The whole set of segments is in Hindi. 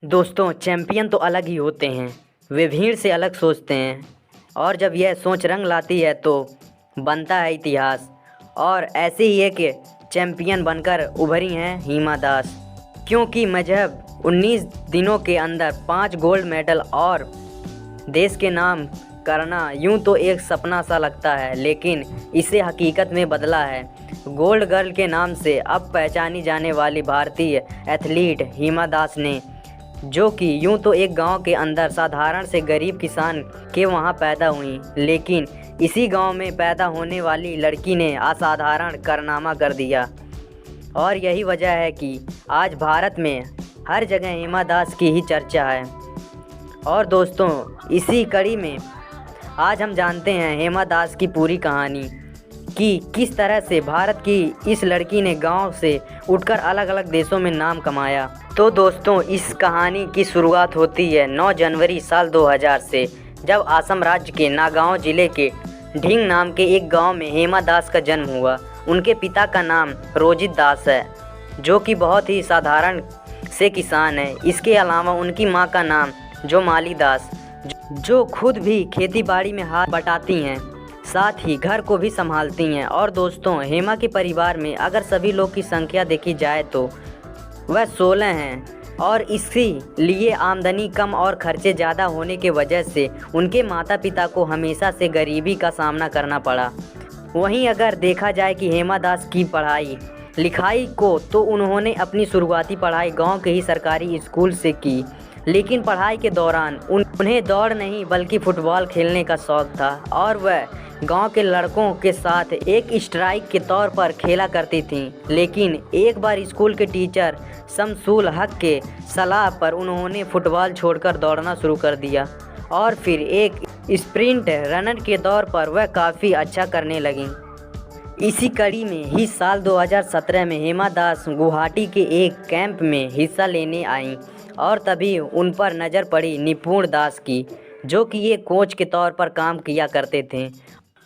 दोस्तों, चैंपियन तो अलग ही होते हैं। वे भीड़ से अलग सोचते हैं और जब यह सोच रंग लाती है तो बनता है इतिहास। और ऐसे ही एक चैंपियन बनकर उभरी हैं हिमा दास। क्योंकि मजहब 19 दिनों के अंदर 5 गोल्ड मेडल और देश के नाम करना यूं तो एक सपना सा लगता है, लेकिन इसे हकीकत में बदला है। गोल्ड गर्ल के नाम से अब पहचानी जाने वाली भारतीय एथलीट हिमा दास ने, जो कि यूं तो एक गांव के अंदर साधारण से गरीब किसान के वहां पैदा हुई, लेकिन इसी गांव में पैदा होने वाली लड़की ने असाधारण कारनामा कर दिया। और यही वजह है कि आज भारत में हर जगह हिमा दास की ही चर्चा है। और दोस्तों, इसी कड़ी में आज हम जानते हैं हिमा दास की पूरी कहानी कि किस तरह से भारत की इस लड़की ने गांव से उठकर अलग अलग देशों में नाम कमाया। तो दोस्तों, इस कहानी की शुरुआत होती है 9 जनवरी साल 2000 से, जब असम राज्य के नागांव जिले के ढींग नाम के एक गांव में हिमा दास का जन्म हुआ। उनके पिता का नाम रोजित दास है, जो कि बहुत ही साधारण से किसान है। इसके अलावा उनकी मां का नाम जोमाली दास, जो खुद भी खेती बाड़ी में हाथ बटाती हैं, साथ ही घर को भी संभालती हैं। और दोस्तों, हेमा के परिवार में अगर सभी लोग की संख्या देखी जाए तो वह 16 हैं, और इसीलिए आमदनी कम और खर्चे ज़्यादा होने के वजह से उनके माता पिता को हमेशा से गरीबी का सामना करना पड़ा। वहीं अगर देखा जाए कि हिमा दास की पढ़ाई लिखाई को, तो उन्होंने अपनी शुरुआती पढ़ाई गांव के ही सरकारी स्कूल से की, लेकिन पढ़ाई के दौरान उन्हें दौड़ नहीं बल्कि फुटबॉल खेलने का शौक़ था और वह गांव के लड़कों के साथ एक स्ट्राइक के तौर पर खेला करती थीं। लेकिन एक बार स्कूल के टीचर शमसुल हक के सलाह पर उन्होंने फुटबॉल छोड़कर दौड़ना शुरू कर दिया और फिर एक स्प्रिंट रनर के तौर पर वह काफ़ी अच्छा करने लगीं। इसी कड़ी में ही साल 2017 में हिमा दास गुवाहाटी के एक कैंप में हिस्सा लेने आईं और तभी उन पर नज़र पड़ी निपुण दास की, जो कि ये कोच के तौर पर काम किया करते थे।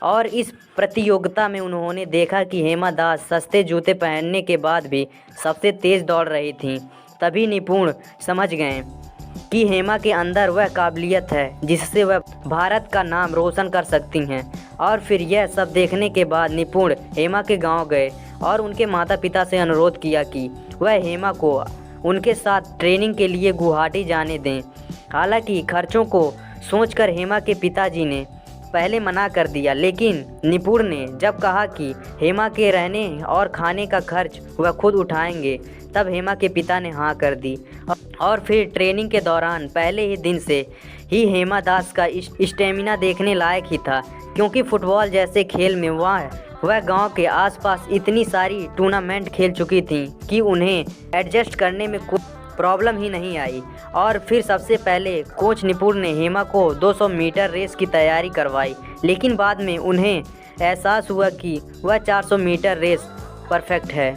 और इस प्रतियोगिता में उन्होंने देखा कि हिमा दास सस्ते जूते पहनने के बाद भी सबसे तेज़ दौड़ रही थीं। तभी निपुण समझ गए कि हिमा के अंदर वह काबिलियत है जिससे वह भारत का नाम रोशन कर सकती हैं। और फिर यह सब देखने के बाद निपुण हिमा के गांव गए और उनके माता पिता से अनुरोध किया कि वह हिमा को उनके साथ ट्रेनिंग के लिए गुवाहाटी जाने दें। हालांकि खर्चों को सोचकर हिमा के पिताजी ने पहले मना कर दिया, लेकिन निपुण ने जब कहा कि हिमा के रहने और खाने का खर्च वह खुद उठाएंगे, तब हिमा के पिता ने हाँ कर दी। और फिर ट्रेनिंग के दौरान पहले ही दिन से ही हिमा दास का स्टेमिना देखने लायक ही था, क्योंकि फुटबॉल जैसे खेल में वह गांव के आसपास इतनी सारी टूर्नामेंट खेल चुकी थी कि उन्हें एडजस्ट करने में कोई प्रॉब्लम ही नहीं आई। और फिर सबसे पहले कोच निपुण ने हिमा को 200 मीटर रेस की तैयारी करवाई, लेकिन बाद में उन्हें एहसास हुआ कि वह 400 मीटर रेस परफेक्ट है।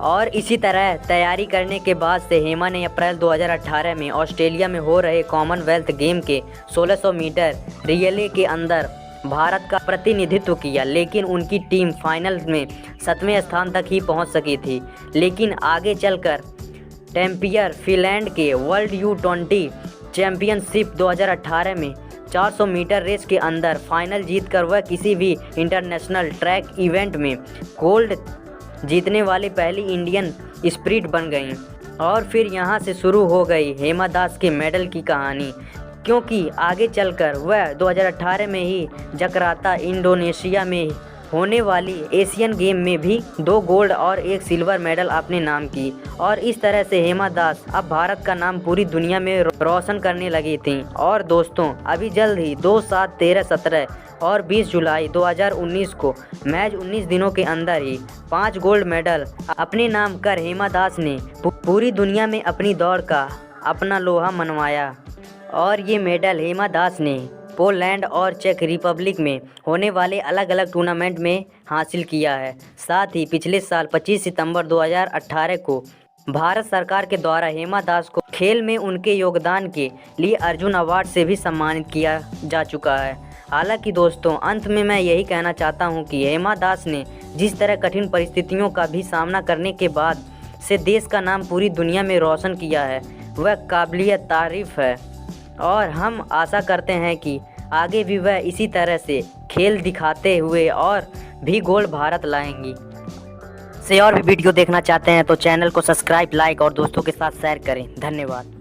और इसी तरह तैयारी करने के बाद से हिमा ने अप्रैल 2018 में ऑस्ट्रेलिया में हो रहे कॉमनवेल्थ गेम के 1600 मीटर रिले के अंदर भारत का प्रतिनिधित्व किया, लेकिन उनकी टीम फाइनल में 7वें स्थान तक ही पहुंच सकी थी। लेकिन आगे चलकर टेम्पियर फिनलैंड के वर्ल्ड U20 चैम्पियनशिप 2018 में 400 मीटर रेस के अंदर फाइनल जीतकर वह किसी भी इंटरनेशनल ट्रैक इवेंट में गोल्ड जीतने वाली पहली इंडियन स्प्रिंट बन गईं। और फिर यहां से शुरू हो गई हिमा दास के मेडल की कहानी, क्योंकि आगे चलकर वह 2018 में ही जकार्ता इंडोनेशिया में होने वाली एशियन गेम में भी 2 गोल्ड और 1 सिल्वर मेडल अपने नाम की। और इस तरह से हिमा दास अब भारत का नाम पूरी दुनिया में रोशन करने लगी थी। और दोस्तों, अभी जल्द ही 2, 7, 13, 17 और 20 जुलाई 2019 को मैच 19 दिनों के अंदर ही 5 गोल्ड मेडल अपने नाम कर हिमा दास ने पूरी दुनिया में अपनी दौड़ का अपना लोहा मनवाया। और ये मेडल हिमा दास ने पोलैंड और चेक रिपब्लिक में होने वाले अलग अलग टूर्नामेंट में हासिल किया है। साथ ही पिछले साल 25 सितंबर 2018 को भारत सरकार के द्वारा हिमा दास को खेल में उनके योगदान के लिए अर्जुन अवार्ड से भी सम्मानित किया जा चुका है। हालांकि दोस्तों, अंत में मैं यही कहना चाहता हूं कि हिमा दास ने जिस तरह कठिन परिस्थितियों का भी सामना करने के बाद से देश का नाम पूरी दुनिया में रोशन किया है, वह काबिलियत तारीफ़ है और हम आशा करते हैं कि आगे भी वह इसी तरह से खेल दिखाते हुए और भी गोल्ड भारत लाएंगी। से और भी वीडियो देखना चाहते हैं तो चैनल को सब्सक्राइब, लाइक और दोस्तों के साथ शेयर करें। धन्यवाद।